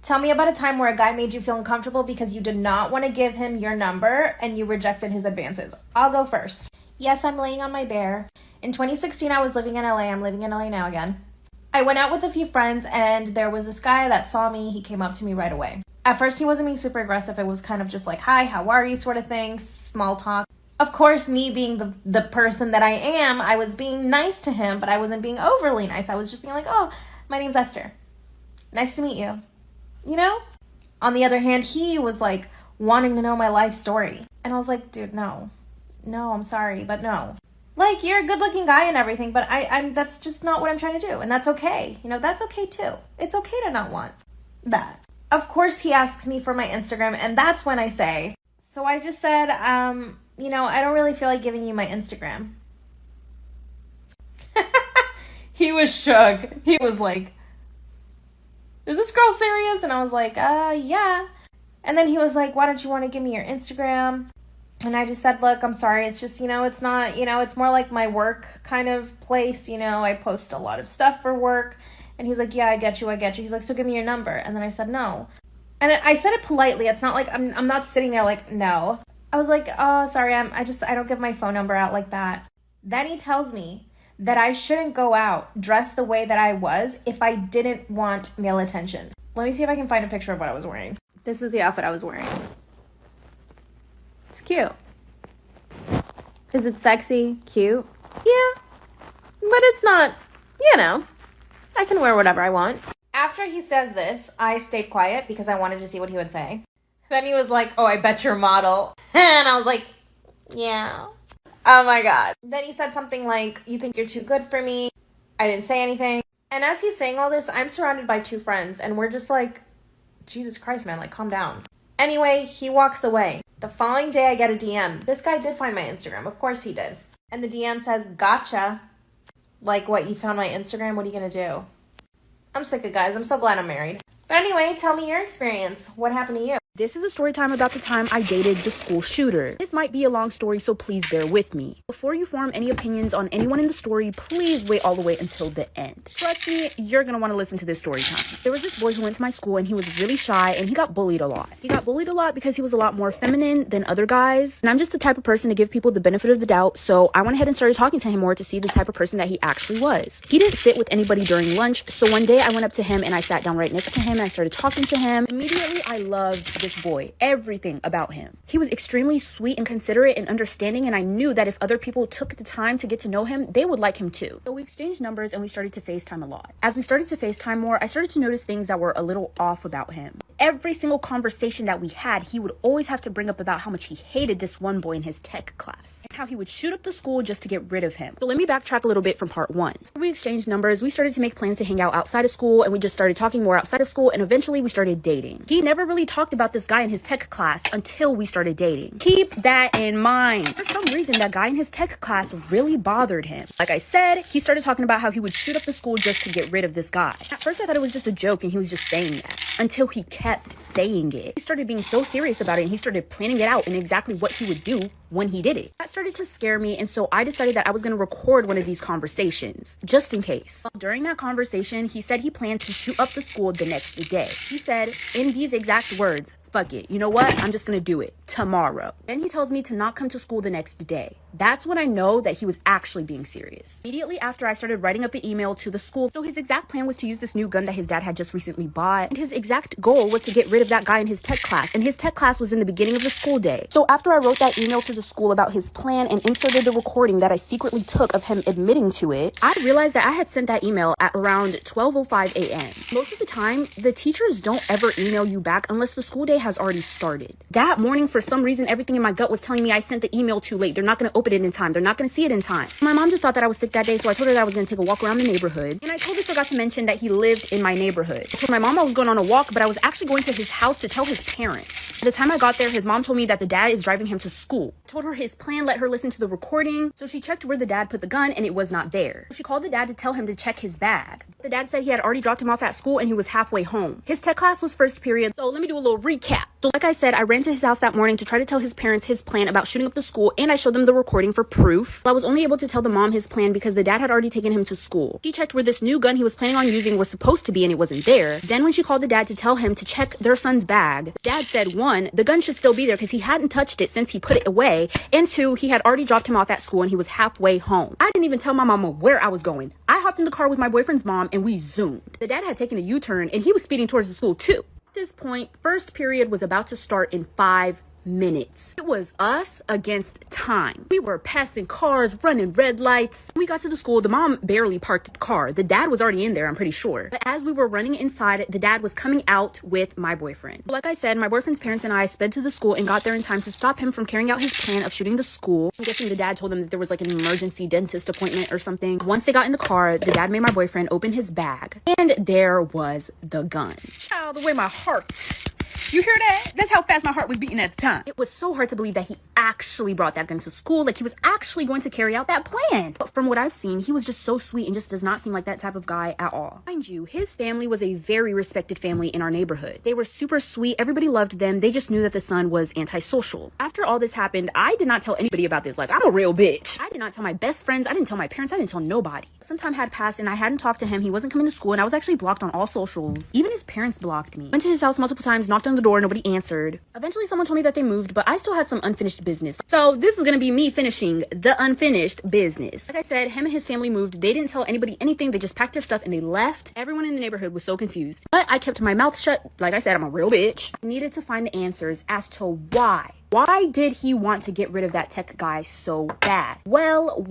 Tell me about a time where a guy made you feel uncomfortable because you did not want to give him your number and you rejected his advances. I'll go first. Yes, I'm laying on my bear. In 2016, I was living in LA. I'm living in LA now again. I went out with a few friends and there was this guy that saw me. He came up to me right away. At first, he wasn't being super aggressive. It was kind of just like, hi, how are you sort of thing, small talk. Of course, me being the person that I am, I was being nice to him, but I wasn't being overly nice. I was just being like, oh, my name's Esther. Nice to meet you. You know? On the other hand, he was like wanting to know my life story. And I was like, dude, no. No, I'm sorry, but no. Like, you're a good looking guy and everything, but I'm that's just not what I'm trying to do. And that's okay. You know, that's okay too. It's okay to not want that. Of course, he asks me for my Instagram, and that's when I say, so I just said, you know, I don't really feel like giving you my Instagram. He was shook. He was like, is this girl serious? And I was like, yeah. And then he was like, why don't you want to give me your Instagram? And I just said, look, I'm sorry. It's just, you know, it's not, you know, it's more like my work kind of place. You know, I post a lot of stuff for work. And he's like, yeah, I get you. He's like, so give me your number. And then I said, no. And I said it politely. It's not like, I'm not sitting there like, no. I was like, oh, sorry. I don't give my phone number out like that. Then he tells me that I shouldn't go out dressed the way that I was if I didn't want male attention. Let me see if I can find a picture of what I was wearing. This is the outfit I was wearing. It's cute. Is it sexy? Cute? Yeah. But it's not, you know, I can wear whatever I want. After he says this, I stayed quiet because I wanted to see what he would say. Then he was like, oh, I bet you're a model. And I was like, yeah. Oh my God. Then he said something like, you think you're too good for me? I didn't say anything. And as he's saying all this, I'm surrounded by two friends and we're just like, Jesus Christ, man, like calm down. Anyway, he walks away. The following day I get a DM. This guy did find my Instagram. Of course he did. And the DM says, gotcha. Like, what, you found my Instagram? What are you gonna do? I'm sick of guys. I'm so glad I'm married. But anyway, tell me your experience. What happened to you? This is a story time about the time I dated the school shooter. This might be a long story, so please bear with me. Before you form any opinions on anyone in the story, please wait all the way until the end. Trust me, you're gonna want to listen to this story time. There was this boy who went to my school and he was really shy and he got bullied a lot. He got bullied a lot because he was a lot more feminine than other guys. And I'm just the type of person to give people the benefit of the doubt, so I went ahead and started talking to him more to see the type of person that he actually was. He didn't sit with anybody during lunch, so one day I went up to him and I sat down right next to him and I started talking to him. Immediately, I loved this boy. Everything about him. He was extremely sweet and considerate and understanding, and I knew that if other people took the time to get to know him, they would like him too. So we exchanged numbers and we started to FaceTime a lot. As we started to FaceTime more, I started to notice things that were a little off about him. Every single conversation that we had, he would always have to bring up about how much he hated this one boy in his tech class and how he would shoot up the school just to get rid of him. So let me backtrack a little bit from part one. We exchanged numbers, we started to make plans to hang out outside of school, and we just started talking more outside of school, and eventually we started dating. He never really talked about this guy in his tech class until we started dating. Keep that in mind. For some reason, that guy in his tech class really bothered him. Like I said, he started talking about how he would shoot up the school just to get rid of this guy. At first I thought it was just a joke and he was just saying that, until he kept saying it. He started being so serious about it and he started planning it out and exactly what he would do when he did it. That started to scare me, and so I decided that I was going to record one of these conversations, just in case. During that conversation, he said he planned to shoot up the school the next day. He said, in these exact words, fuck it, you know what? I'm just gonna do it tomorrow. Then he tells me to not come to school the next day. That's when I know that he was actually being serious. Immediately after, I started writing up an email to the school. So his exact plan was to use this new gun that his dad had just recently bought. And his exact goal was to get rid of that guy in his tech class. And his tech class was in the beginning of the school day. So after I wrote that email to the school about his plan and inserted the recording that I secretly took of him admitting to it, I realized that I had sent that email at around 12:05 a.m. Most of the time, the teachers don't ever email you back unless the school day has already started. That morning, for some reason, everything in my gut was telling me I sent the email too late. They're not going to open it in time. They're not going to see it in time. My mom just thought that I was sick that day, so I told her that I was going to take a walk around the neighborhood. And I totally forgot to mention that he lived in my neighborhood. I told my mom I was going on a walk, but I was actually going to his house to tell his parents. By the time I got there, his mom told me that the dad is driving him to school. I told her his plan, let her listen to the recording. So she checked where the dad put the gun, and it was not there. She called the dad to tell him to check his bag. The dad said he had already dropped him off at school and he was halfway home. His tech class was first period, so let me do a little recap cap. So like I said, I ran to his house that morning to try to tell his parents his plan about shooting up the school, and I showed them the recording for proof. I was only able to tell the mom his plan because the dad had already taken him to school. She checked where this new gun he was planning on using was supposed to be, and it wasn't there. Then when she called the dad to tell him to check their son's bag, dad said, 1, the gun should still be there because he hadn't touched it since he put it away, and 2, he had already dropped him off at school and he was halfway home. I didn't even tell my mama where I was going. I hopped in the car with my boyfriend's mom and we zoomed. The dad had taken a U-turn and he was speeding towards the school too. At this point, first period was about to start in 5 minutes. It was us against time. We were passing cars, running red lights. When we got to the school, the mom barely parked the car. The dad was already in there, I'm pretty sure. But as we were running inside, the dad was coming out with my boyfriend. Like I said, my boyfriend's parents and I sped to the school and got there in time to stop him from carrying out his plan of shooting the school. I'm guessing the dad told them that there was like an emergency dentist appointment or something. Once they got in the car, the dad made my boyfriend open his bag, and there was the gun. Child, the way my heart... You hear that? That's how fast my heart was beating at the time. It was so hard to believe that he actually brought that gun to school. Like, he was actually going to carry out that plan. But from what I've seen, he was just so sweet and just does not seem like that type of guy at all. Mind you, his family was a very respected family in our neighborhood. They were super sweet. Everybody loved them. They just knew that the son was antisocial. After all this happened, I did not tell anybody about this. Like, I'm a real bitch. I did not tell my best friends. I didn't tell my parents. I didn't tell nobody. Some time had passed and I hadn't talked to him. He wasn't coming to school and I was actually blocked on all socials. Even his parents blocked me. Went to his house multiple times, knocked on the door, nobody answered. Eventually someone told me that they moved, but I still had some unfinished business. So this is gonna be me finishing the unfinished business. Like I said, him and his family moved. They didn't tell anybody anything. They just packed their stuff and they left. Everyone in the neighborhood was so confused. But I kept my mouth shut. Like I said, I'm a real bitch. I needed to find the answers as to why. Why did he want to get rid of that tech guy so bad? Well.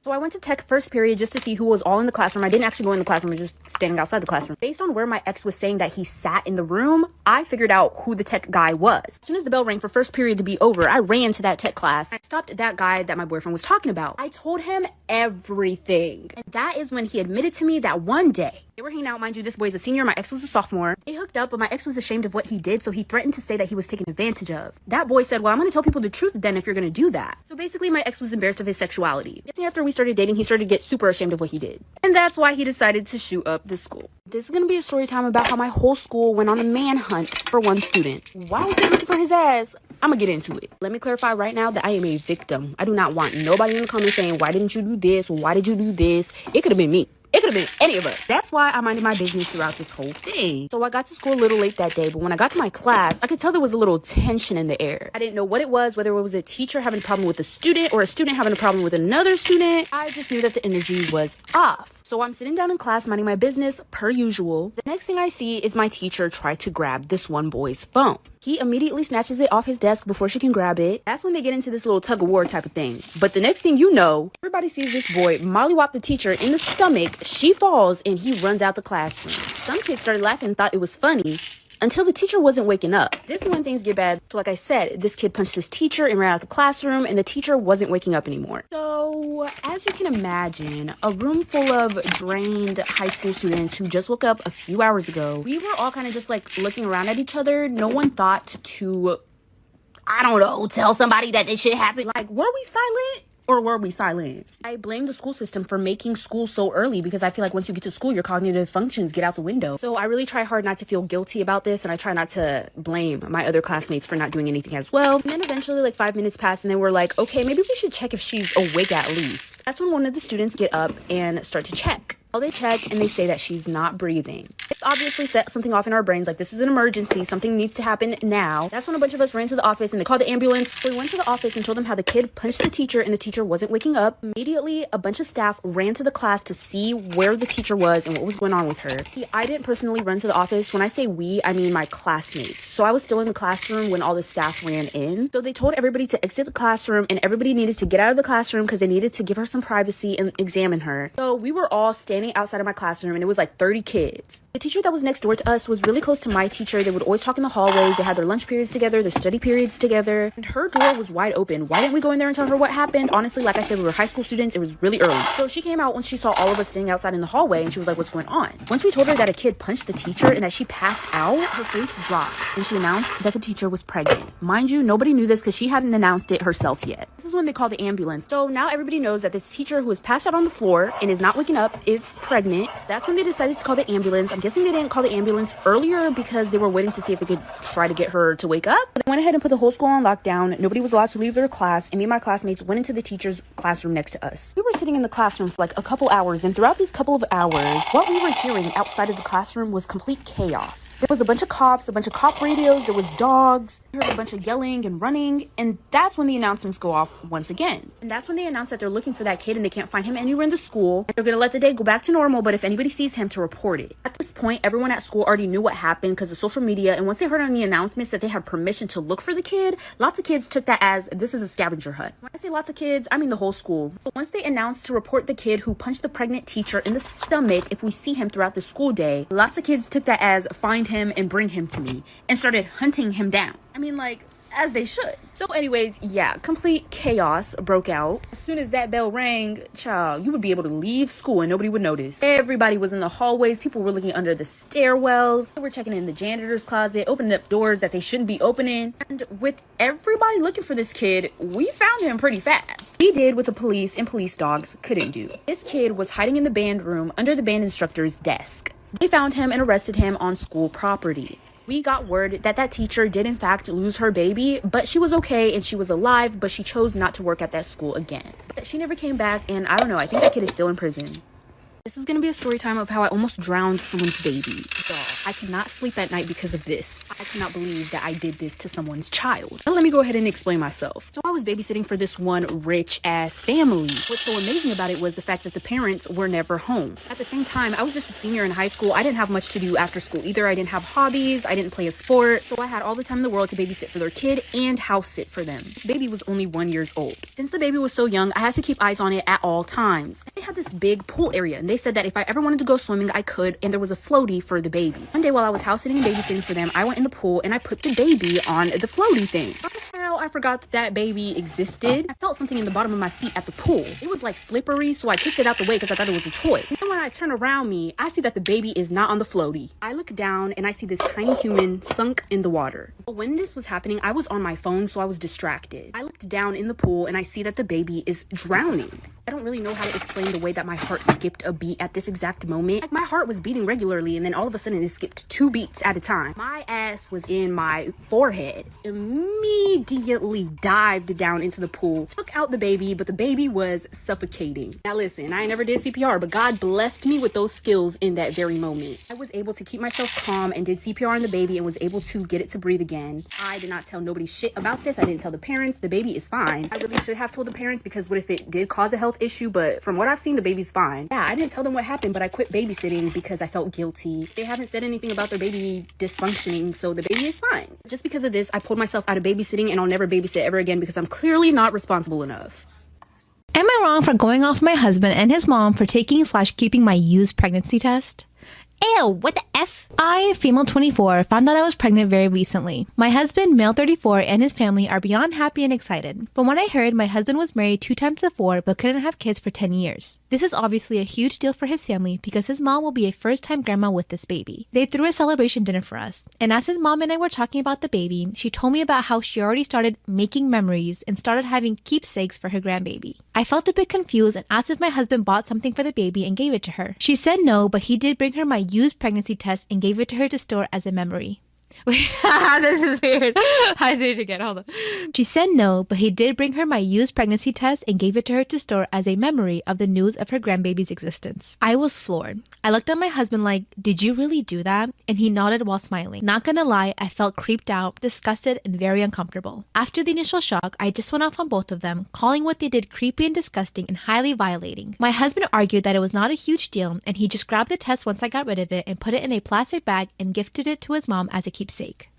So I went to tech first period just to see who was all in the classroom. I didn't actually go in the classroom. I was just standing outside the classroom. Based on where my ex was saying that he sat in the room, I figured out who the tech guy was. As soon as the bell rang for first period to be over, I ran to that tech class. I stopped that guy that my boyfriend was talking about. I told him everything. And that is when he admitted to me that one day, they were hanging out. Mind you, this boy's a senior. My ex was a sophomore. They hooked up, but my ex was ashamed of what he did, so he threatened to say that he was taken advantage of. That boy said, well, I'm going to tell people the truth then if you're going to do that. So basically, my ex was embarrassed of his sexuality. Guessing after we started dating, he started to get super ashamed of what he did. And that's why he decided to shoot up the school. This is going to be a story time about how my whole school went on a manhunt for one student. Why was they looking for his ass? I'm gonna get into it. Let me clarify right now that I am a victim. I do not want nobody in the comments saying, why didn't you do this? Why did you do this? It could have been me. It could have been any of us. That's why I minded my business throughout this whole thing. So I got to school a little late that day, but when I got to my class, I could tell there was a little tension in the air. I didn't know what it was, whether it was a teacher having a problem with a student or a student having a problem with another student. I just knew that the energy was off. So I'm sitting down in class, minding my business per usual. The next thing I see is my teacher try to grab this one boy's phone. He immediately snatches it off his desk before she can grab it. That's when they get into this little tug of war type of thing. But the next thing you know, everybody sees this boy mollywop the teacher in the stomach. She falls and he runs out the classroom. Some kids started laughing and thought it was funny, until the teacher wasn't waking up. This is when things get bad. So like I said, this kid punched his teacher and ran out the classroom, and the teacher wasn't waking up anymore. So as you can imagine, a room full of drained high school students who just woke up a few hours ago, we were all kind of just like looking around at each other. No one thought to, I don't know, tell somebody that this shit happened. Like, were we silent? Or were we silenced? I blame the school system for making school so early because I feel like once you get to school, your cognitive functions get out the window. So I really try hard not to feel guilty about this, and I try not to blame my other classmates for not doing anything as well. And then eventually like 5 minutes passed and then we're like, okay, maybe we should check if she's awake at least. That's when one of the students get up and start to check. Well, they check and they say that she's not breathing. It's obviously set something off in our brains, like this is an emergency, something needs to happen now. That's when a bunch of us ran to the office and they called the ambulance. So we went to the office and told them how the kid punched the teacher and the teacher wasn't waking up. Immediately, a bunch of staff ran to the class to see where the teacher was and what was going on with her. I didn't personally run to the office. When I say we, I mean my classmates. So I was still in the classroom when all the staff ran in. So they told everybody to exit the classroom and everybody needed to get out of the classroom because they needed to give her some privacy and examine her. So we were all standing outside of my classroom and it was like 30 kids. The teacher that was next door to us was really close to my teacher. They would always talk in the hallways. They had their lunch periods together, their study periods together, and her door was wide open. Why didn't we go in there and tell her what happened? Honestly, like I said, we were high school students. It was really early. So she came out once she saw all of us standing outside in the hallway and she was like, what's going on? Once we told her that a kid punched the teacher and that she passed out, her face dropped and she announced that the teacher was pregnant. Mind you, nobody knew this because she hadn't announced it herself yet. This is when they called the ambulance. So now everybody knows that this teacher who is passed out on the floor and is not waking up is pregnant. That's when they decided to call the ambulance. I'm guessing they didn't call the ambulance earlier because they were waiting to see if they could try to get her to wake up. They went ahead and put the whole school on lockdown. Nobody was allowed to leave their class, and me and my classmates went into the teacher's classroom next to us. We were sitting in the classroom for like a couple hours, and throughout these couple of hours, what we were hearing outside of the classroom was complete chaos. There was a bunch of cops, a bunch of cop radios, there was dogs, we heard a bunch of yelling and running, and that's when the announcements go off once again. And that's when they announce that they're looking for that kid and they can't find him anywhere in the school. They're gonna let the day go back to normal, but if anybody sees him, to report it. At this point, everyone at school already knew what happened because of social media, and once they heard on the announcements that they had permission to look for the kid, lots of kids took that as this is a scavenger hunt. When I say lots of kids, I mean the whole school. But once they announced to report the kid who punched the pregnant teacher in the stomach if we see him throughout the school day, lots of kids took that as find him and bring him to me and started hunting him down. I mean, like, as they should. So anyways, yeah, complete chaos broke out. As soon as that bell rang, child, you would be able to leave school and nobody would notice. Everybody was in the hallways. People were looking under the stairwells. They were checking in the janitor's closet, opening up doors that they shouldn't be opening. And with everybody looking for this kid, we found him pretty fast. He did what the police and police dogs couldn't do. This kid was hiding in the band room under the band instructor's desk. They found him and arrested him on school property. We got word that that teacher did in fact lose her baby, but she was okay and she was alive, but she chose not to work at that school again. But she never came back, and I don't know, I think that kid is still in prison. This is gonna be a story time of how I almost drowned someone's baby. Y'all, I cannot sleep at night because of this. I cannot believe that I did this to someone's child. Let me go ahead and explain myself. So I was babysitting for this one rich ass family. What's so amazing about it was the fact that the parents were never home. At the same time, I was just a senior in high school. I didn't have much to do after school either. I didn't have hobbies, I didn't play a sport, so I had all the time in the world to babysit for their kid and house sit for them. This baby was only 1 year old. Since the baby was so young, I had to keep eyes on it at all times. They had this big pool area, and they said that if I ever wanted to go swimming, I could, and there was a floaty for the baby. One day while I was house sitting and babysitting for them, I went in the pool and I put the baby on the floaty thing. Somehow I forgot that that baby existed. I felt something in the bottom of my feet at the pool. It was like slippery, so I kicked it out the way because I thought it was a toy. And then when I turn around me, I see that the baby is not on the floaty. I look down and I see this tiny human sunk in the water. But when this was happening, I was on my phone, so I was distracted. I looked down in the pool and I see that the baby is drowning. I don't really know how to explain the way that my heart skipped a beat at this exact moment. Like, my heart was beating regularly, and then all of a sudden it skipped 2 beats at a time. My ass was in my forehead. Immediately dived down into the pool, took out the baby, but the baby was suffocating. Now listen, I never did CPR, but God blessed me with those skills in that very moment. I was able to keep myself calm and did CPR on the baby and was able to get it to breathe again. I did not tell nobody shit about this. I didn't tell the parents. The baby is fine. I really should have told the parents, because what if it did cause a health issue? But from what I've seen, the baby's fine. Yeah, I didn't tell them what happened, but I quit babysitting because I felt guilty. They haven't said anything about their baby dysfunctioning, so the baby is fine. Just because of this, I pulled myself out of babysitting, and I'll never babysit ever again because I'm clearly not responsible enough. Am I wrong for going off my husband and his mom for taking/keeping my used pregnancy test? Ew, what the F? I, female 24, found out I was pregnant very recently. My husband, male 34, and his family are beyond happy and excited. From what I heard, my husband was married 2 times before but couldn't have kids for 10 years. This is obviously a huge deal for his family because his mom will be a first-time grandma with this baby. They threw a celebration dinner for us, and as his mom and I were talking about the baby, she told me about how she already started making memories and started having keepsakes for her grandbaby. I felt a bit confused and asked if my husband bought something for the baby and gave it to her. She said no, but he did bring her my used pregnancy test and gave it to her to store as a memory. Wait, this is weird. I did it again. Hold on. She said no, but he did bring her my used pregnancy test and gave it to her to store as a memory of the news of her grandbaby's existence. I was floored. I looked at my husband like, did you really do that? And he nodded while smiling. Not gonna lie, I felt creeped out, disgusted, and very uncomfortable. After the initial shock, I just went off on both of them, calling what they did creepy and disgusting and highly violating. My husband argued that it was not a huge deal, and he just grabbed the test once I got rid of it and put it in a plastic bag and gifted it to his mom as a keepsake.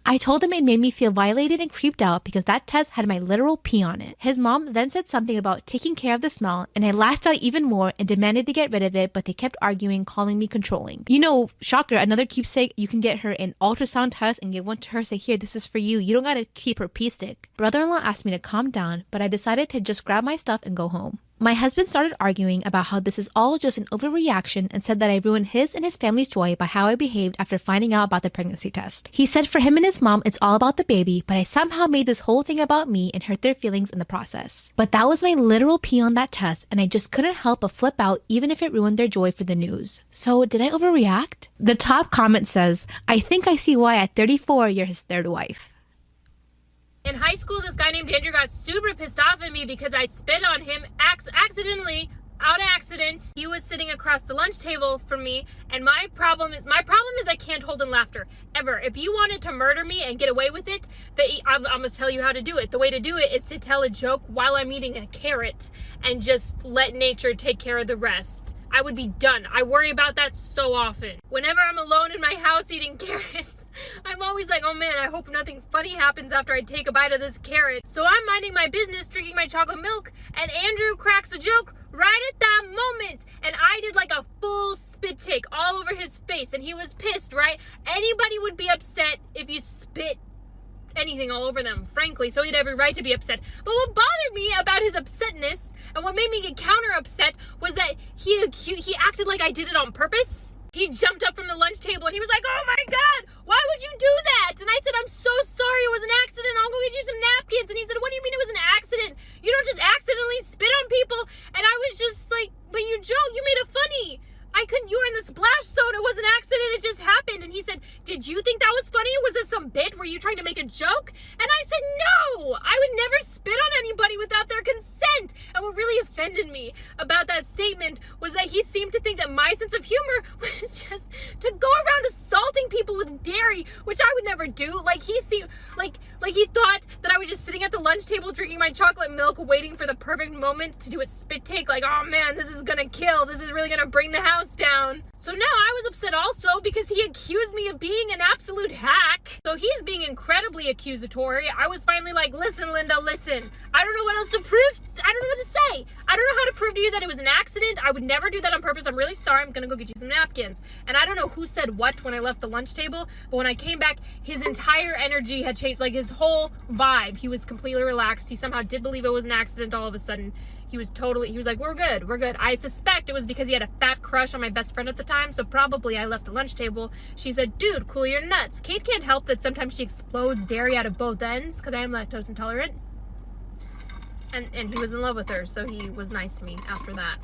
I told him it made me feel violated and creeped out because that test had my literal pee on it. His mom then said something about taking care of the smell, and I lashed out even more and demanded to get rid of it, but they kept arguing, calling me controlling. You know, shocker, another keepsake, you can get her an ultrasound test and give one to her, say, here, this is for you. You don't gotta keep her pee stick. Brother-in-law asked me to calm down, but I decided to just grab my stuff and go home. My husband started arguing about how this is all just an overreaction and said that I ruined his and his family's joy by how I behaved after finding out about the pregnancy test. He said for him and his mom, it's all about the baby, but I somehow made this whole thing about me and hurt their feelings in the process. But that was my literal pee on that test, and I just couldn't help but flip out even if it ruined their joy for the news. So did I overreact? The top comment says, I think I see why at 34 you're his third wife. In high school, this guy named Andrew got super pissed off at me because I spit on him accidentally, out of accident. He was sitting across the lunch table from me, and my problem is I can't hold in laughter, ever. If you wanted to murder me and get away with it, I'm gonna tell you how to do it. The way to do it is to tell a joke while I'm eating a carrot and just let nature take care of the rest. I would be done. I worry about that so often. Whenever I'm alone in my house eating carrots, I'm always like, oh man, I hope nothing funny happens after I take a bite of this carrot. So I'm minding my business, drinking my chocolate milk, and Andrew cracks a joke right at that moment. And I did like a full spit take all over his face, and he was pissed, right? Anybody would be upset if you spit anything all over them, frankly, so he had every right to be upset. But what bothered me about his upsetness, and what made me get counter upset, was that he acted like I did it on purpose. He jumped up from the lunch table and he was like, oh my god, why would you do that? And I said, I'm so sorry, it was an accident, I'll go get you some napkins. And he said, what do you mean it was an accident? You don't just accidentally spit on people. And I was just like, but you joked, you made it funny. You were in the splash zone. It was an accident. It just happened. And he said, did you think that was funny? Was this some bit? Were you trying to make a joke? And I said, no, I would never spit on anybody without their consent. And what really offended me about that statement was that he seemed to think that my sense of humor was just to go around assaulting people with dairy, which I would never do. Like he seemed like he thought that I was just sitting at the lunch table drinking my chocolate milk, waiting for the perfect moment to do a spit take. Like, oh man, this is gonna kill. This is really gonna bring the house down. So now I was upset also because he accused me of being an absolute hack. So he's being incredibly accusatory. I was finally like, listen, Linda, listen. I don't know what else to prove. I don't know what to say. I don't know how to prove to you that it was an accident. I would never do that on purpose. I'm really sorry. I'm gonna go get you some napkins. And I don't know who said what when I left the lunch table, but when I came back, his entire energy had changed, like his whole vibe. He was completely relaxed. He somehow did believe it was an accident all of a sudden. He was like, we're good. I suspect it was because he had a fat crush on my best friend at the time, so probably I left the lunch table. She said, dude, cool your nuts. Kate can't help that sometimes she explodes dairy out of both ends, because I am lactose intolerant. And he was in love with her, so he was nice to me after that.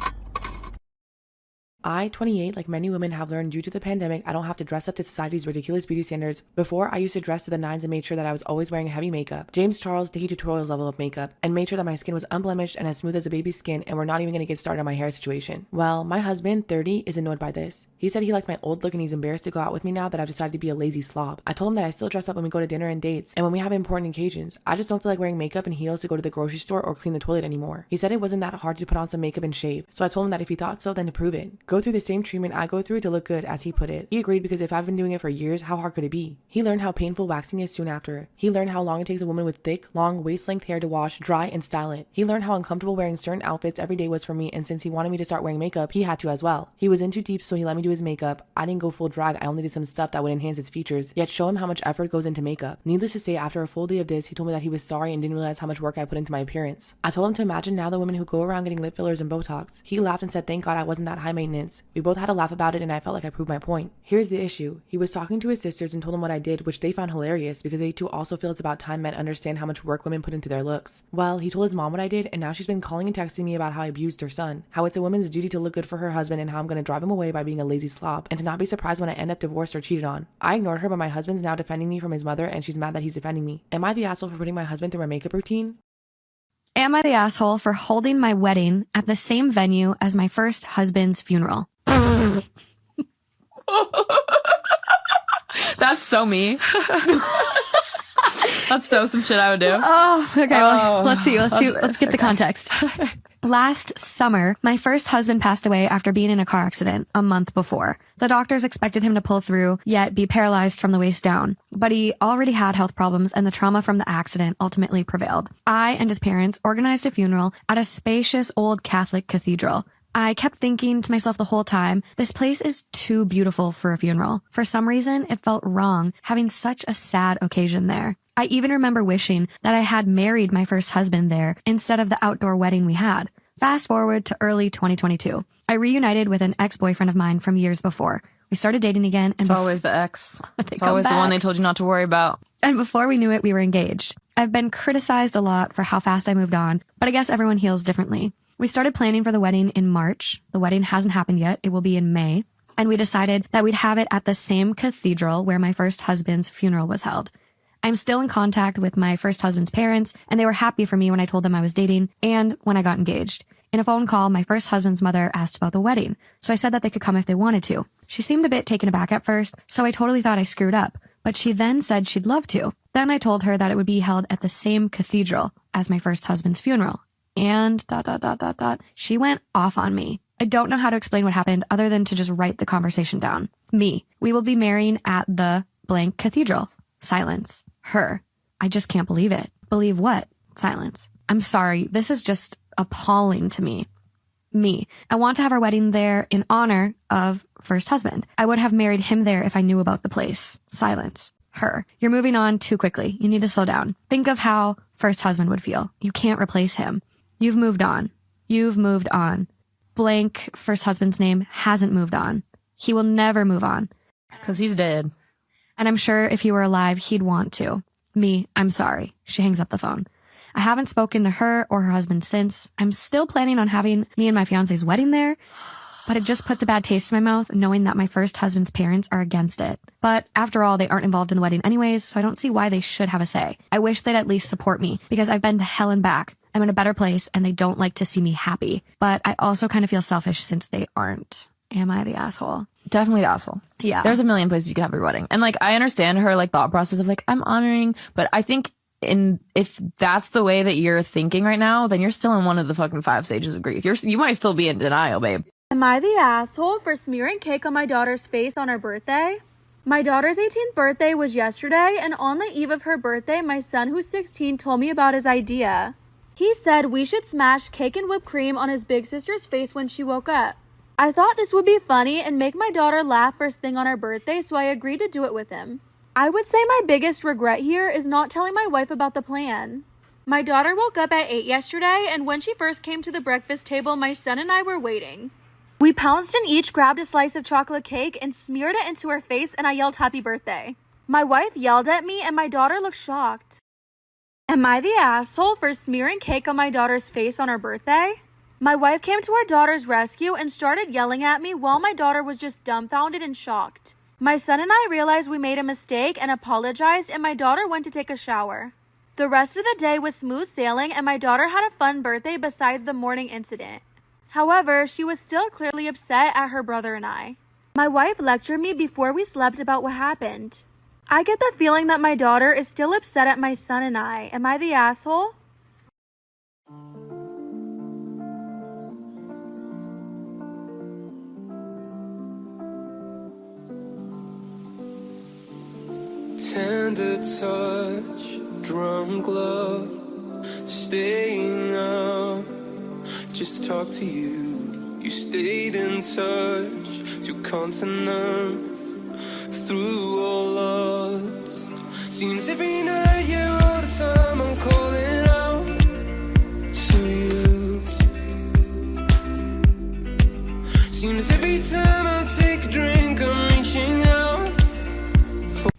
I, 28, like many women, have learned due to the pandemic, I don't have to dress up to society's ridiculous beauty standards. Before, I used to dress to the nines and made sure that I was always wearing heavy makeup. James Charles Dicky Tutorials level of makeup, and made sure that my skin was unblemished and as smooth as a baby's skin, and we're not even going to get started on my hair situation. Well, my husband, 30, is annoyed by this. He said he liked my old look and he's embarrassed to go out with me now that I've decided to be a lazy slob. I told him that I still dress up when we go to dinner and dates, and when we have important occasions. I just don't feel like wearing makeup and heels to go to the grocery store or clean the toilet anymore. He said it wasn't that hard to put on some makeup and shave, so I told him that if he thought so, then to prove it. Go through the same treatment I go through to look good, as he put it. He agreed because if I've been doing it for years, how hard could it be? He learned how painful waxing is soon after. He learned how long it takes a woman with thick, long, waist-length hair to wash, dry, and style it. He learned how uncomfortable wearing certain outfits every day was for me, and since he wanted me to start wearing makeup, he had to as well. He was in too deep, so he let me do his makeup. I didn't go full drag, I only did some stuff that would enhance his features, yet show him how much effort goes into makeup. Needless to say, after a full day of this, he told me that he was sorry and didn't realize how much work I put into my appearance. I told him to imagine now the women who go around getting lip fillers and Botox. He laughed and said thank God I wasn't that high maintenance. We both had a laugh about it, and I felt like I proved my point. Here's the issue. He was talking to his sisters and told them what I did, which they found hilarious because they too also feel it's about time men understand how much work women put into their looks. Well, he told his mom what I did, and now she's been calling and texting me about how I abused her son, how it's a woman's duty to look good for her husband, and how I'm going to drive him away by being a lazy slob, and to not be surprised when I end up divorced or cheated on. I ignored her, but my husband's now defending me from his mother, and she's mad that he's defending me. Am I the asshole for putting my husband through my makeup routine? Am I the asshole for holding my wedding at the same venue as my first husband's funeral? That's so me. That's so some shit I would do. Oh, okay. Well, let's get the context. Last summer, my first husband passed away after being in a car accident a month before. The doctors expected him to pull through, yet be paralyzed from the waist down. But he already had health problems, and the trauma from the accident ultimately prevailed. I and his parents organized a funeral at a spacious old Catholic cathedral. I kept thinking to myself the whole time, this place is too beautiful for a funeral. For some reason, it felt wrong having such a sad occasion there. I even remember wishing that I had married my first husband there instead of the outdoor wedding we had. Fast forward to early 2022. I reunited with an ex-boyfriend of mine from years before. We started dating again. And It's always the ex. It's always the one they told you not to worry about. And before we knew it, we were engaged. I've been criticized a lot for how fast I moved on, but I guess everyone heals differently. We started planning for the wedding in March. The wedding hasn't happened yet. It will be in May. And we decided that we'd have it at the same cathedral where my first husband's funeral was held. I'm still in contact with my first husband's parents, and they were happy for me when I told them I was dating and when I got engaged. In a phone call, my first husband's mother asked about the wedding, so I said that they could come if they wanted to. She seemed a bit taken aback at first, so I totally thought I screwed up, but she then said she'd love to. Then I told her that it would be held at the same cathedral as my first husband's funeral. And ... She went off on me. I don't know how to explain what happened other than to just write the conversation down. Me. We will be marrying at the blank cathedral. Silence. Her. I just can't believe it. Believe what? Silence. I'm sorry. This is just appalling to me. Me. I want to have our wedding there in honor of first husband. I would have married him there if I knew about the place. Silence. Her. You're moving on too quickly. You need to slow down. Think of how first husband would feel. You can't replace him. You've moved on. You've moved on. Blank first husband's name hasn't moved on. He will never move on. Because he's dead. And I'm sure if he were alive, he'd want to. Me, I'm sorry. She hangs up the phone. I haven't spoken to her or her husband since. I'm still planning on having me and my fiance's wedding there, but it just puts a bad taste in my mouth knowing that my first husband's parents are against it. But after all, they aren't involved in the wedding anyways, so I don't see why they should have a say. I wish they'd at least support me because I've been to hell and back. I'm in a better place and they don't like to see me happy. But I also kind of feel selfish since they aren't. Am I the asshole? Definitely the asshole. Yeah. There's a million places you could have your wedding. And like, I understand her like thought process of like, I'm honoring, but I think if that's the way that you're thinking right now, then you're still in one of the fucking 5 stages of grief. You might still be in denial, babe. Am I the asshole for smearing cake on my daughter's face on her birthday? My daughter's 18th birthday was yesterday, and on the eve of her birthday, my son, who's 16, told me about his idea. He said we should smash cake and whipped cream on his big sister's face when she woke up. I thought this would be funny and make my daughter laugh first thing on her birthday, so I agreed to do it with him. I would say my biggest regret here is not telling my wife about the plan. My daughter woke up at 8 yesterday, and when she first came to the breakfast table, my son and I were waiting. We pounced and each grabbed a slice of chocolate cake and smeared it into her face, and I yelled happy birthday. My wife yelled at me, and my daughter looked shocked. Am I the asshole for smearing cake on my daughter's face on her birthday? My wife came to our daughter's rescue and started yelling at me while my daughter was just dumbfounded and shocked. My son and I realized we made a mistake and apologized, and my daughter went to take a shower. The rest of the day was smooth sailing, and my daughter had a fun birthday besides the morning incident. However, she was still clearly upset at her brother and I. My wife lectured me before we slept about what happened. I get the feeling that my daughter is still upset at my son and I. Am I the asshole? Tender touch, drunk love, staying up, just talk to you. You stayed in touch, 2 continents, through all odds. Seems every night, yeah, all the time I'm calling out to you. Seems every time I take a drink, I'm reaching out.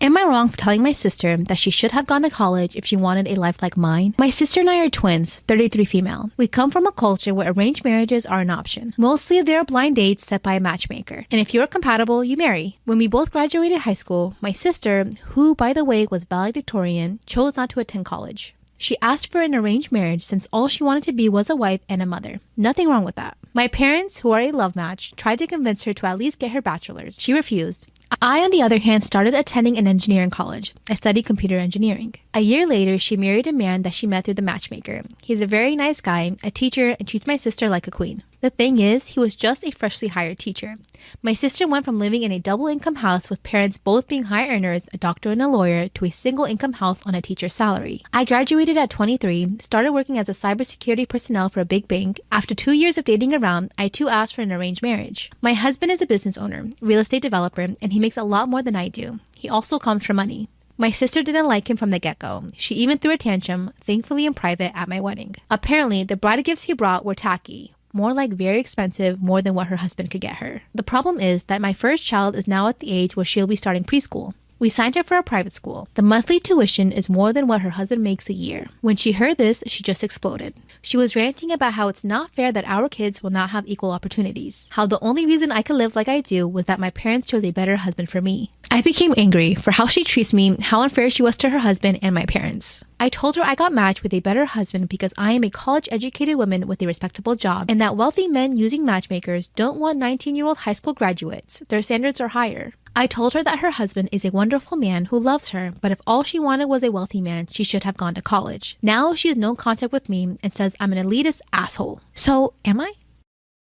Am I wrong for telling my sister that she should have gone to college if she wanted a life like mine? My sister and I are twins, 33 female. We come from a culture where arranged marriages are an option. Mostly they are blind dates set by a matchmaker. And if you are compatible, you marry. When we both graduated high school, my sister, who by the way was valedictorian, chose not to attend college. She asked for an arranged marriage since all she wanted to be was a wife and a mother. Nothing wrong with that. My parents, who are a love match, tried to convince her to at least get her bachelor's. She refused. I, on the other hand, started attending an engineering college. I studied computer engineering. A year later, she married a man that she met through the matchmaker. He's a very nice guy, a teacher, and treats my sister like a queen. The thing is, he was just a freshly hired teacher. My sister went from living in a double-income house with parents both being high earners, a doctor and a lawyer, to a single-income house on a teacher's salary. I graduated at 23, started working as a cybersecurity personnel for a big bank. After 2 years of dating around, I too asked for an arranged marriage. My husband is a business owner, real estate developer, and he makes a lot more than I do. He also comes from money. My sister didn't like him from the get-go. She even threw a tantrum, thankfully in private, at my wedding. Apparently, the bridal gifts he brought were tacky. More like very expensive, more than what her husband could get her. The problem is that my first child is now at the age where she'll be starting preschool. We signed her for a private school. The monthly tuition is more than what her husband makes a year. When she heard this, she just exploded. She was ranting about how it's not fair that our kids will not have equal opportunities. How the only reason I could live like I do was that my parents chose a better husband for me. I became angry for how she treats me, how unfair she was to her husband and my parents. I told her I got matched with a better husband because I am a college-educated woman with a respectable job, and that wealthy men using matchmakers don't want 19-year-old high school graduates. Their standards are higher. I told her that her husband is a wonderful man who loves her, but if all she wanted was a wealthy man, she should have gone to college. Now she has no contact with me and says I'm an elitist asshole. So, am I?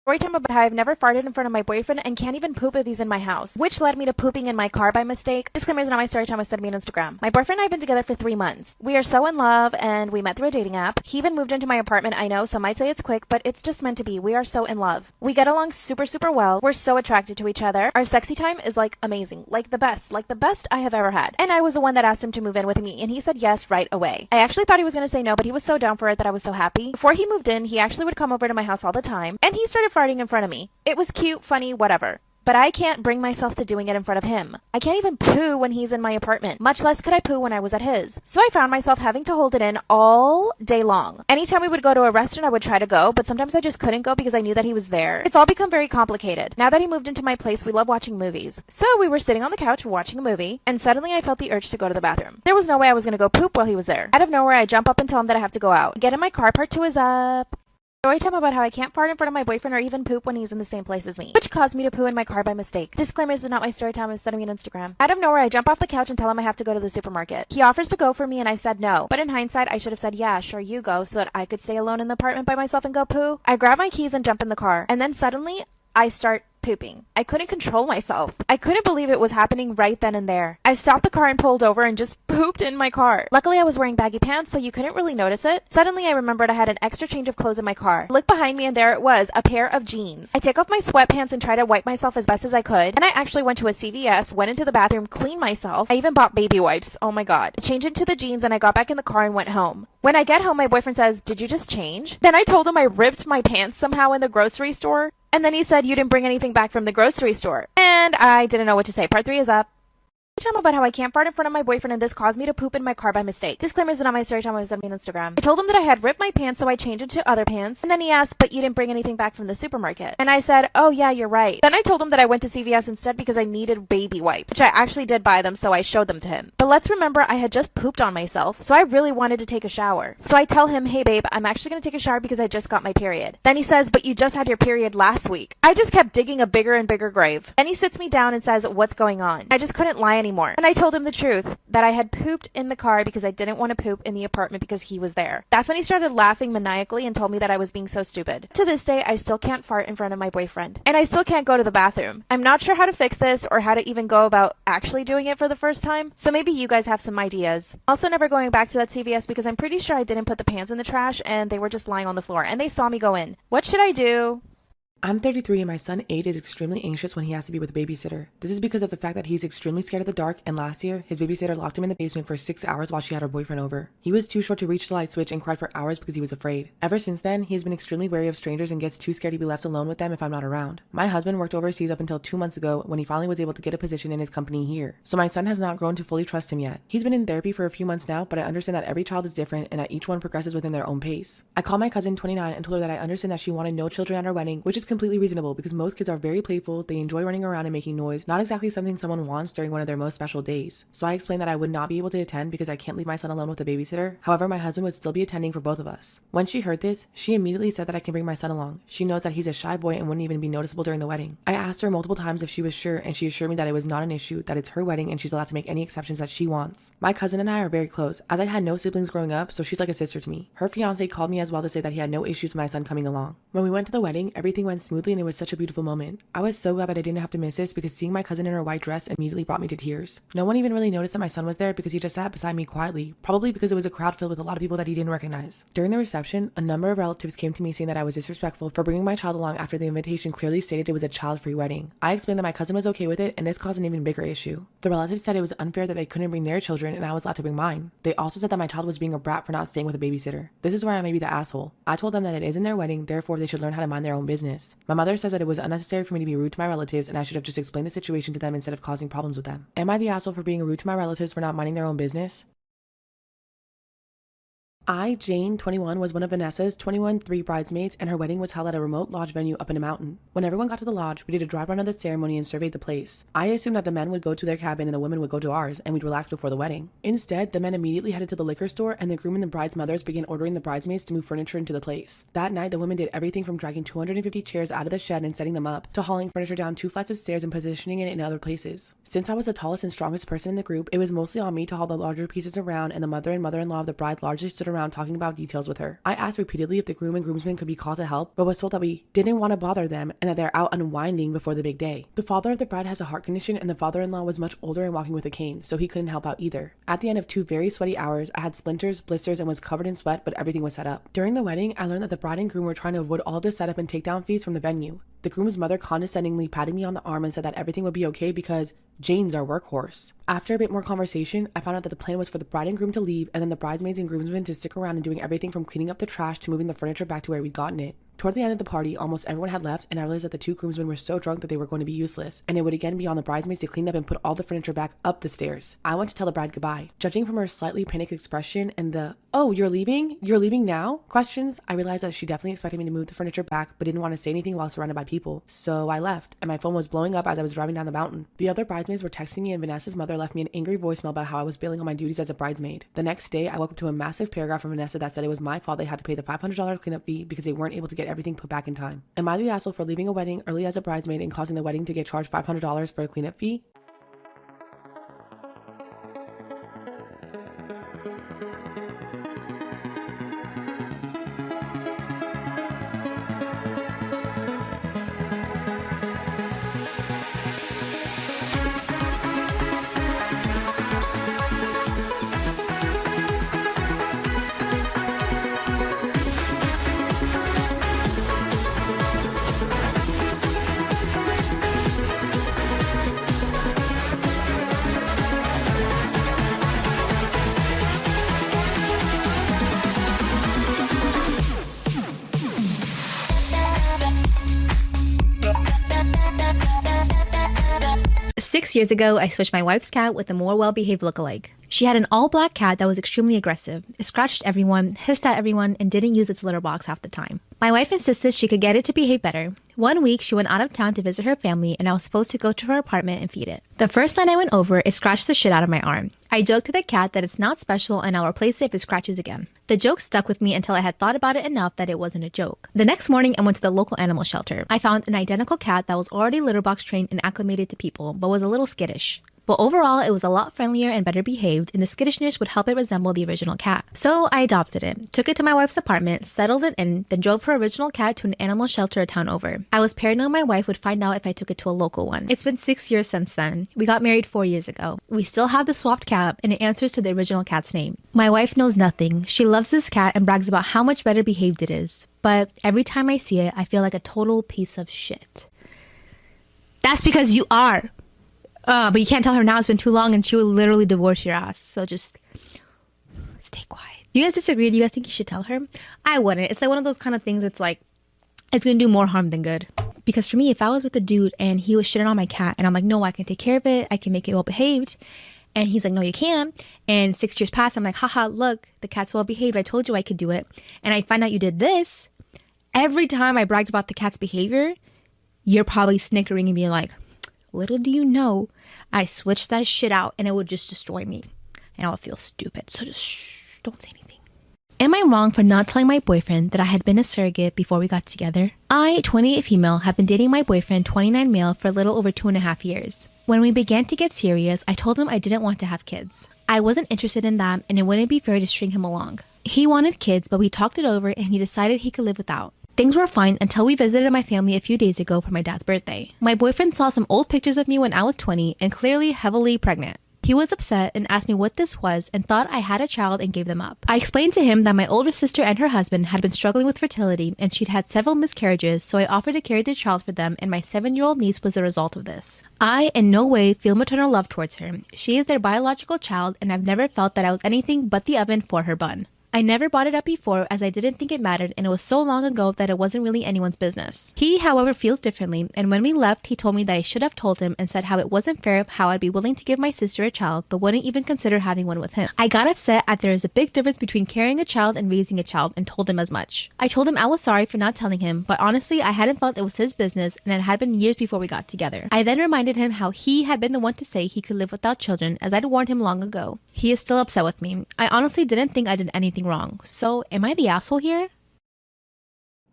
Storytime about how I've never farted in front of my boyfriend and can't even poop if he's in my house, which led me to pooping in my car by mistake. Disclaimers not my storytime, was sent me on Instagram. My boyfriend and I have been together for 3 months. We are so in love and we met through a dating app. He even moved into my apartment. I know some might say it's quick, but it's just meant to be. We are so in love. We get along super well. We're so attracted to each other. Our sexy time is like amazing, like the best I have ever had. And I was the one that asked him to move in with me and he said yes right away. I actually thought he was going to say no, but he was so down for it that I was so happy. Before he moved in, he actually would come over to my house all the time and he started farting in front of me. It was cute, funny, whatever. But I can't bring myself to doing it in front of him. I can't even poo when he's in my apartment, much less could I poo when I was at his. So I found myself having to hold it in all day long. Anytime we would go to a restaurant, I would try to go, but sometimes I just couldn't go because I knew that he was there. It's all become very complicated. Now that he moved into my place, we love watching movies. So we were sitting on the couch watching a movie, and suddenly I felt the urge to go to the bathroom. There was no way I was gonna go poop while he was there. Out of nowhere, I jump up and tell him that I have to go out. Get in my car, part 2 is up. Storytime about how I can't fart in front of my boyfriend or even poop when he's in the same place as me, which caused me to poo in my car by mistake. Disclaimers is not my storytime, is sending me on Instagram. Out of nowhere, I jump off the couch and tell him I have to go to the supermarket. He offers to go for me and I said no, but in hindsight, I should have said yeah, sure you go, so that I could stay alone in the apartment by myself and go poo. I grab my keys and jump in the car, and then suddenly, I start pooping. I couldn't control myself. I couldn't believe it was happening right then and there. I stopped the car and pulled over and just pooped in my car. Luckily, I was wearing baggy pants, so you couldn't really notice it. Suddenly, I remembered I had an extra change of clothes in my car. I looked behind me and there it was, a pair of jeans. I take off my sweatpants and try to wipe myself as best as I could. And I actually went to a CVS, went into the bathroom, cleaned myself. I even bought baby wipes. Oh my god. I changed into the jeans and I got back in the car and went home. When I get home, my boyfriend says, "Did you just change?" Then I told him I ripped my pants somehow in the grocery store. And then he said, "You didn't bring anything back from the grocery store." And I didn't know what to say. Part 3 is up. Time about how I can't fart in front of my boyfriend and this caused me to poop in my car by mistake. Disclaimers are not my story time, I was sent me on Instagram. I told him that I had ripped my pants, so I changed into other pants. And then he asked, "But you didn't bring anything back from the supermarket." And I said, "Oh yeah, you're right." Then I told him that I went to CVS instead because I needed baby wipes, which I actually did buy them, so I showed them to him. But let's remember I had just pooped on myself, so I really wanted to take a shower. So I tell him, "Hey babe, I'm actually gonna take a shower because I just got my period." Then he says, "But you just had your period last week." I just kept digging a bigger and bigger grave. Then he sits me down and says, "What's going on?" I just couldn't lie anymore. And I told him the truth, that I had pooped in the car because I didn't want to poop in the apartment because he was there. That's when he started laughing maniacally and told me that I was being so stupid. To this day, I still can't fart in front of my boyfriend. And I still can't go to the bathroom. I'm not sure how to fix this or how to even go about actually doing it for the first time, so maybe you guys have some ideas. Also, never going back to that CVS because I'm pretty sure I didn't put the pants in the trash and they were just lying on the floor and they saw me go in. What should I do? I'm 33 and my son 8 is extremely anxious when he has to be with a babysitter. This is because of the fact that he's extremely scared of the dark, and last year, his babysitter locked him in the basement for 6 hours while she had her boyfriend over. He was too short to reach the light switch and cried for hours because he was afraid. Ever since then, he has been extremely wary of strangers and gets too scared to be left alone with them if I'm not around. My husband worked overseas up until 2 months ago when he finally was able to get a position in his company here. So my son has not grown to fully trust him yet. He's been in therapy for a few months now, but I understand that every child is different and that each one progresses within their own pace. I called my cousin 29 and told her that I understand that she wanted no children at our wedding, which is completely reasonable because most kids are very playful, they enjoy running around and making noise, not exactly something someone wants during one of their most special days. So I explained that I would not be able to attend because I can't leave my son alone with a babysitter. However, my husband would still be attending for both of us. When she heard this, she immediately said that I can bring my son along. She knows that he's a shy boy and wouldn't even be noticeable during the wedding. I asked her multiple times if she was sure, and she assured me that it was not an issue, that it's her wedding and she's allowed to make any exceptions that she wants. My cousin and I are very close, as I had no siblings growing up, so she's like a sister to me. Her fiance called me as well to say that he had no issues with my son coming along. When we went to the wedding, everything went went smoothly and it was such a beautiful moment. I was so glad that I didn't have to miss this because seeing my cousin in her white dress immediately brought me to tears. No one even really noticed that my son was there because he just sat beside me quietly, probably because it was a crowd filled with a lot of people that he didn't recognize. During the reception, a number of relatives came to me saying that I was disrespectful for bringing my child along after the invitation clearly stated it was a child-free wedding. I explained that my cousin was okay with it and this caused an even bigger issue. The relatives said it was unfair that they couldn't bring their children and I was allowed to bring mine. They also said that my child was being a brat for not staying with a babysitter. This is where I may be the asshole. I told them that it isn't their wedding, therefore they should learn how to mind their own business. My mother says that it was unnecessary for me to be rude to my relatives and I should have just explained the situation to them instead of causing problems with them. Am I the asshole for being rude to my relatives for not minding their own business? I, Jane, 21, was one of Vanessa's 21-3 bridesmaids, and her wedding was held at a remote lodge venue up in a mountain. When everyone got to the lodge, we did a drive-run of the ceremony and surveyed the place. I assumed that the men would go to their cabin and the women would go to ours, and we'd relax before the wedding. Instead, the men immediately headed to the liquor store, and the groom and the bride's mothers began ordering the bridesmaids to move furniture into the place. That night, the women did everything from dragging 250 chairs out of the shed and setting them up, to hauling furniture down 2 flights of stairs and positioning it in other places. Since I was the tallest and strongest person in the group, it was mostly on me to haul the larger pieces around, and the mother and mother-in-law of the bride largely stood around talking about details with her. I asked repeatedly if the groom and groomsmen could be called to help, but was told that we didn't want to bother them and that they're out unwinding before the big day. The father of the bride has a heart condition and the father-in-law was much older and walking with a cane, so he couldn't help out either. At the end of 2 very sweaty hours, I had splinters, blisters, and was covered in sweat, but everything was set up. During the wedding, I learned that the bride and groom were trying to avoid all of the setup and takedown fees from the venue. The groom's mother condescendingly patted me on the arm and said that everything would be okay because Jane's our workhorse. After a bit more conversation, I found out that the plan was for the bride and groom to leave and then the bridesmaids and groomsmen to stick around and doing everything from cleaning up the trash to moving the furniture back to where we'd gotten it. Toward the end of the party, almost everyone had left, and I realized that the 2 groomsmen were so drunk that they were going to be useless, and it would again be on the bridesmaids to clean up and put all the furniture back up the stairs. I went to tell the bride goodbye. Judging from her slightly panicked expression and the, "Oh, you're leaving? You're leaving now?" questions, I realized that she definitely expected me to move the furniture back, but didn't want to say anything while surrounded by people. So I left, and my phone was blowing up as I was driving down the mountain. The other bridesmaids were texting me, and Vanessa's mother left me an angry voicemail about how I was bailing on my duties as a bridesmaid. The next day, I woke up to a massive paragraph from Vanessa that said it was my fault they had to pay the $500 cleanup fee because they weren't able to get everything put back in time. Am I the asshole for leaving a wedding early as a bridesmaid and causing the wedding to get charged $500 for a cleanup fee? Six years ago, I switched my wife's cat with a more well-behaved lookalike. She had an all-black cat that was extremely aggressive. It scratched everyone, hissed at everyone, and didn't use its litter box half the time. My wife insisted she could get it to behave better. One week, she went out of town to visit her family, and I was supposed to go to her apartment and feed it. The first night I went over, it scratched the shit out of my arm. I joked to the cat that it's not special and I'll replace it if it scratches again. The joke stuck with me until I had thought about it enough that it wasn't a joke. The next morning, I went to the local animal shelter. I found an identical cat that was already litter box trained and acclimated to people, but was a little skittish. But overall, it was a lot friendlier and better behaved, and the skittishness would help it resemble the original cat. So I adopted it, took it to my wife's apartment, settled it in, then drove her original cat to an animal shelter a town over. I was paranoid my wife would find out if I took it to a local one. It's been 6 years since then. We got married 4 years ago. We still have the swapped cat, and it answers to the original cat's name. My wife knows nothing. She loves this cat and brags about how much better behaved it is. But every time I see it, I feel like a total piece of shit. That's because you are. But you can't tell her now, it's been too long and she will literally divorce your ass. So just stay quiet. Do you guys disagree? Do you guys think you should tell her? I wouldn't. It's like one of those kind of things where it's like, it's going to do more harm than good. Because for me, if I was with a dude and he was shitting on my cat and I'm like, no, I can take care of it. I can make it well behaved. And he's like, no, you can't. And 6 years pass. I'm like, haha, look, the cat's well behaved. I told you I could do it. And I find out you did this. Every time I bragged about the cat's behavior, you're probably snickering and being like, little do you know, I switched that shit out and it would just destroy me. And I would feel stupid. So just don't say anything. Am I wrong for not telling my boyfriend that I had been a surrogate before we got together? I, 28 female, have been dating my boyfriend, 29 male, for a little over 2.5 years. When we began to get serious, I told him I didn't want to have kids. I wasn't interested in that and it wouldn't be fair to string him along. He wanted kids, but we talked it over and he decided he could live without. Things were fine until we visited my family a few days ago for my dad's birthday. My boyfriend saw some old pictures of me when I was 20 and clearly heavily pregnant. He was upset and asked me what this was and thought I had a child and gave them up. I explained to him that my older sister and her husband had been struggling with fertility and she'd had several miscarriages, so I offered to carry the child for them, and my 7-year-old niece was the result of this. I in no way feel maternal love towards her. She is their biological child, and I've never felt that I was anything but the oven for her bun. I never brought it up before as I didn't think it mattered, and it was so long ago that it wasn't really anyone's business. He, however, feels differently, and when we left, he told me that I should have told him and said how it wasn't fair how I'd be willing to give my sister a child but wouldn't even consider having one with him. I got upset as there is a big difference between carrying a child and raising a child, and told him as much. I told him I was sorry for not telling him, but honestly I hadn't felt it was his business, and it had been years before we got together. I then reminded him how he had been the one to say he could live without children, as I'd warned him long ago. He is still upset with me. I honestly didn't think I did anything wrong, so am I the asshole here?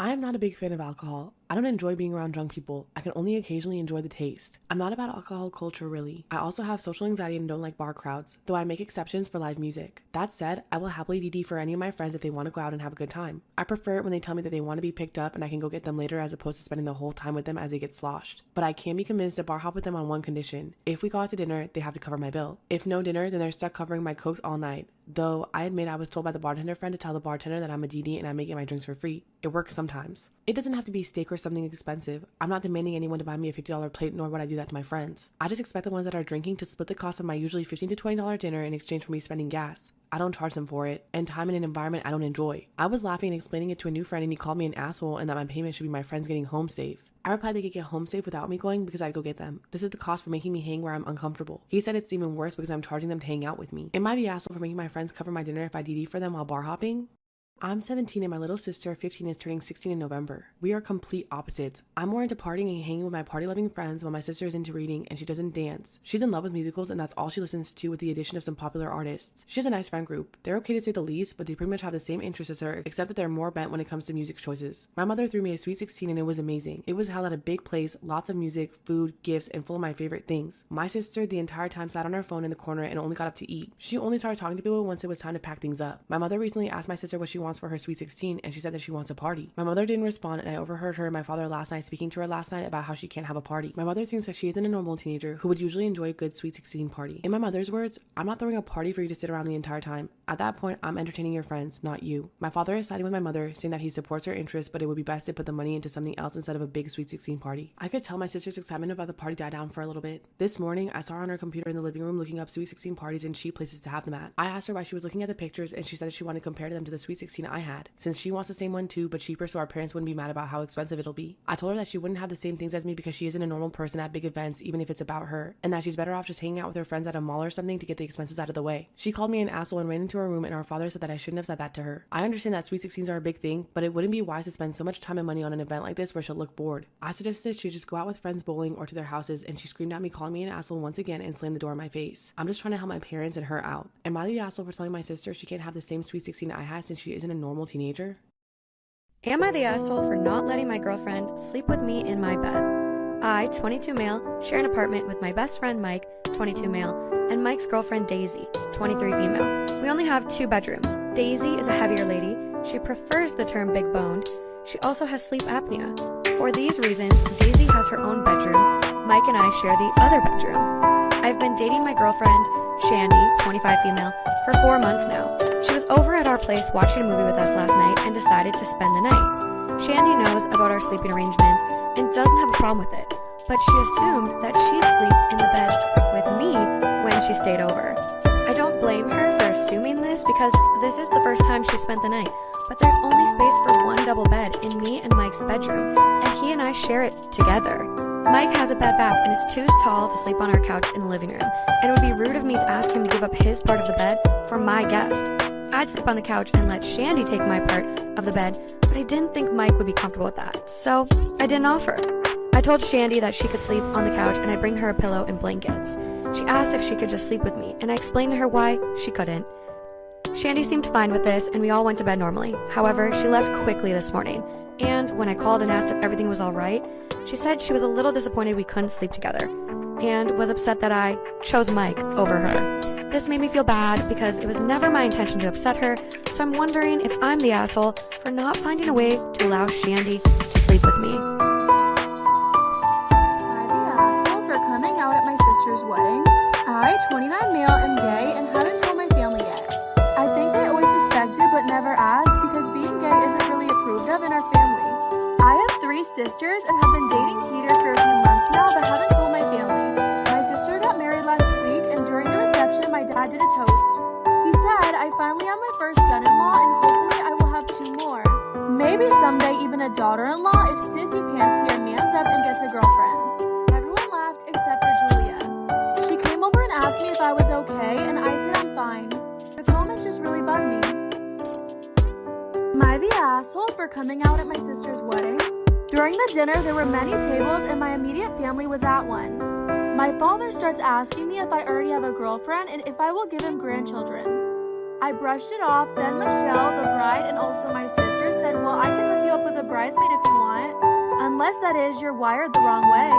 I am not a big fan of alcohol. I don't enjoy being around drunk people. I can only occasionally enjoy the taste. I'm not about alcohol culture really. I also have social anxiety and don't like bar crowds, though I make exceptions for live music. That said, I will happily DD for any of my friends if they want to go out and have a good time. I prefer it when they tell me that they want to be picked up and I can go get them later as opposed to spending the whole time with them as they get sloshed. But I can be convinced to bar hop with them on one condition. If we go out to dinner, they have to cover my bill. If no dinner, then they're stuck covering my cokes all night. Though I admit I was told by the bartender friend to tell the bartender that I'm a DD and I may get my drinks for free. It works sometimes. It doesn't have to be steak or something expensive. I'm not demanding anyone to buy me a $50 plate, nor would I do that to my friends. I just expect the ones that are drinking to split the cost of my usually $15 to $20 dinner in exchange for me spending gas. I don't charge them for it, and time in an environment I don't enjoy. I was laughing and explaining it to a new friend, and he called me an asshole and that my payment should be my friends getting home safe. I replied they could get home safe without me going because I'd go get them. This is the cost for making me hang where I'm uncomfortable. He said it's even worse because I'm charging them to hang out with me. Am I the asshole for making my friends cover my dinner if I DD for them while bar hopping? I'm 17 and my little sister, 15, is turning 16 in November. We are complete opposites. I'm more into partying and hanging with my party-loving friends while my sister is into reading and she doesn't dance. She's in love with musicals and that's all she listens to with the addition of some popular artists. She has a nice friend group. They're okay to say the least, but they pretty much have the same interests as her, except that they're more bent when it comes to music choices. My mother threw me a sweet 16 and it was amazing. It was held at a big place, lots of music, food, gifts, and full of my favorite things. My sister the entire time sat on her phone in the corner and only got up to eat. She only started talking to people once it was time to pack things up. My mother recently asked my sister what she wants for her sweet 16 and she said that she wants a party. My mother didn't respond and I overheard her and my father last night speaking to her last night about how she can't have a party. My mother thinks that she isn't a normal teenager who would usually enjoy a good sweet 16 party. In my mother's words, I'm not throwing a party for you to sit around the entire time. At that point, I'm entertaining your friends, not you. My father is siding with my mother, saying that he supports her interests, but it would be best to put the money into something else instead of a big sweet 16 party. I could tell my sister's excitement about the party died down for a little bit. This morning, I saw her on her computer in the living room looking up sweet 16 parties and cheap places to have them at. I asked her why she was looking at the pictures and she said that she wanted to compare them to the sweet 16 I had, since she wants the same one too, but cheaper so our parents wouldn't be mad about how expensive it'll be. I told her that she wouldn't have the same things as me because she isn't a normal person at big events even if it's about her, and that she's better off just hanging out with her friends at a mall or something to get the expenses out of the way. She called me an asshole and ran into her room and our father said that I shouldn't have said that to her. I understand that sweet 16s are a big thing, but it wouldn't be wise to spend so much time and money on an event like this where she'll look bored. I suggested she just go out with friends bowling or to their houses and she screamed at me calling me an asshole once again and slammed the door in my face. I'm just trying to help my parents and her out. Am I the asshole for telling my sister she can't have the same sweet 16 I had since she isn't a normal teenager? Am I the asshole for not letting my girlfriend sleep with me in my bed? I, 22 male, share an apartment with my best friend Mike, 22 male, and Mike's girlfriend Daisy, 23 female. We only have 2 bedrooms. Daisy is a heavier lady. She prefers the term big boned. She also has sleep apnea. For these reasons, Daisy has her own bedroom. Mike and I share the other bedroom. I've been dating my girlfriend, Shandy, 25 female, for 4 months now. She was over at our place watching a movie with us last night and decided to spend the night. Shandy knows about our sleeping arrangements and doesn't have a problem with it, but she assumed that she'd sleep in the bed with me when she stayed over. I don't blame her for assuming this because this is the first time she spent the night, but there's only space for 1 double bed in me and Mike's bedroom, and he and I share it together. Mike has a bed bath and is too tall to sleep on our couch in the living room, and it would be rude of me to ask him to give up his part of the bed for my guest. I'd sleep on the couch and let Shandy take my part of the bed, but I didn't think Mike would be comfortable with that, so I didn't offer. I told Shandy that she could sleep on the couch and I'd bring her a pillow and blankets. She asked if she could just sleep with me, and I explained to her why she couldn't. Shandy seemed fine with this, and we all went to bed normally. However, she left quickly this morning, and when I called and asked if everything was all right, she said she was a little disappointed we couldn't sleep together, and was upset that I chose Mike over her. This made me feel bad because it was never my intention to upset her, so I'm wondering if I'm the asshole for not finding a way to allow Shandy to sleep with me. Am I the asshole for coming out at my sister's wedding? I, 29 male, am gay and haven't told my family yet. I think they always suspected but never asked because being gay isn't really approved of in our family. I have 3 sisters and have been dating Peter for a few months now but haven't told my family. My sister got married last week and during the reception my dad did a toast. He said, I finally have my first son-in-law and hopefully I will have 2 more. Maybe someday even a daughter-in-law if Sissy Pants here mans up and gets a girlfriend. Everyone laughed except for Julia. She came over and asked me if I was okay and I said I'm fine. The comments just really bugged me. Am I the asshole for coming out at my sister's wedding? During the dinner, there were many tables and my immediate family was at one. My father starts asking me if I already have a girlfriend and if I will give him grandchildren. I brushed it off, then Michelle, the bride, and also my sister said, well, I can hook you up with a bridesmaid if you want. Unless that is, you're wired the wrong way.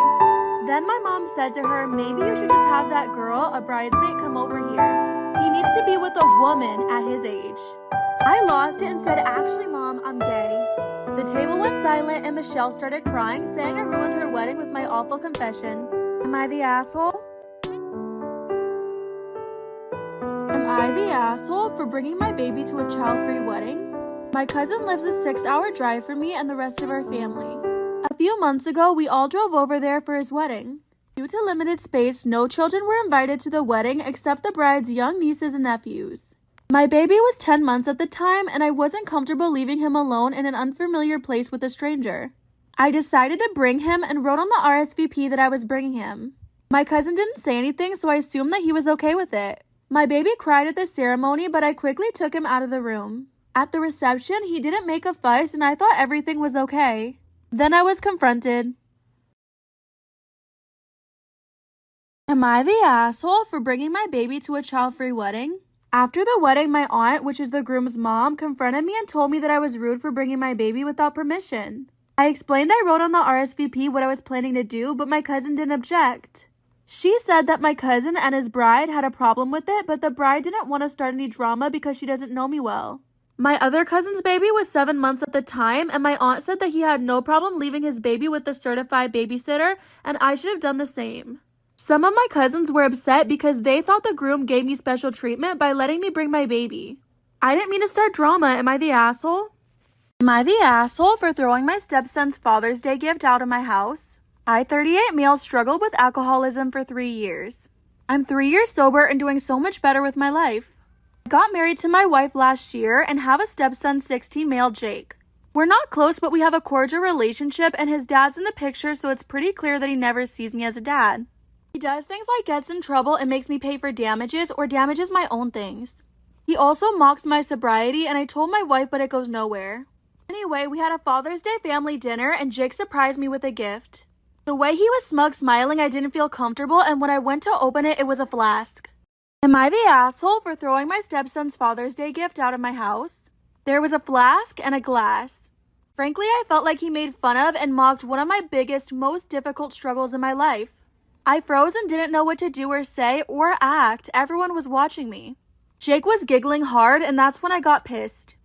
Then my mom said to her, maybe you should just have that girl, a bridesmaid, come over here. He needs to be with a woman at his age. I lost it and said, actually, Mom, I'm gay. The table went silent and Michelle started crying, saying I ruined her wedding with my awful confession. Am I the asshole? Am I the asshole for bringing my baby to a child-free wedding? My cousin lives a 6-hour drive from me and the rest of our family. A few months ago, we all drove over there for his wedding. Due to limited space, no children were invited to the wedding except the bride's young nieces and nephews. My baby was 10 months at the time, and I wasn't comfortable leaving him alone in an unfamiliar place with a stranger. I decided to bring him and wrote on the RSVP that I was bringing him. My cousin didn't say anything, so I assumed that he was okay with it. My baby cried at the ceremony, but I quickly took him out of the room. At the reception, he didn't make a fuss, and I thought everything was okay. Then I was confronted. Am I the asshole for bringing my baby to a child-free wedding? After the wedding, my aunt, which is the groom's mom, confronted me and told me that I was rude for bringing my baby without permission. I explained I wrote on the RSVP what I was planning to do, but my cousin didn't object. She said that my cousin and his bride had a problem with it, but the bride didn't want to start any drama because she doesn't know me well. My other cousin's baby was 7 months at the time, and my aunt said that he had no problem leaving his baby with the certified babysitter, and I should have done the same. Some of my cousins were upset because they thought the groom gave me special treatment by letting me bring my baby. I didn't mean to start drama. Am I the asshole? Am I the asshole for throwing my stepson's Father's Day gift out of my house? I, 38 male, struggled with alcoholism for 3 years. I'm 3 years sober and doing so much better with my life. I got married to my wife last year and have a stepson, 16 male, Jake. We're not close, but we have a cordial relationship and his dad's in the picture, so it's pretty clear that he never sees me as a dad. He does things like gets in trouble and makes me pay for damages or damages my own things. He also mocks my sobriety and I told my wife, but it goes nowhere. Anyway, we had a Father's Day family dinner and Jake surprised me with a gift. The way he was smug smiling, I didn't feel comfortable, and when I went to open it, it was a flask. Am I the asshole for throwing my stepson's Father's Day gift out of my house? There was a flask and a glass. Frankly, I felt like he made fun of and mocked one of my biggest, most difficult struggles in my life. I froze and didn't know what to do or say or act. Everyone was watching me. Jake was giggling hard, and that's when I got pissed.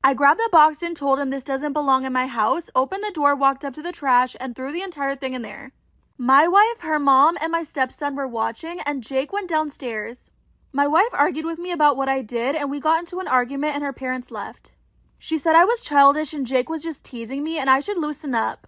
I grabbed the box and told him this doesn't belong in my house, opened the door, walked up to the trash, and threw the entire thing in there. My wife, her mom, and my stepson were watching, and Jake went downstairs. My wife argued with me about what I did, and we got into an argument and her parents left. She said I was childish and Jake was just teasing me and I should loosen up.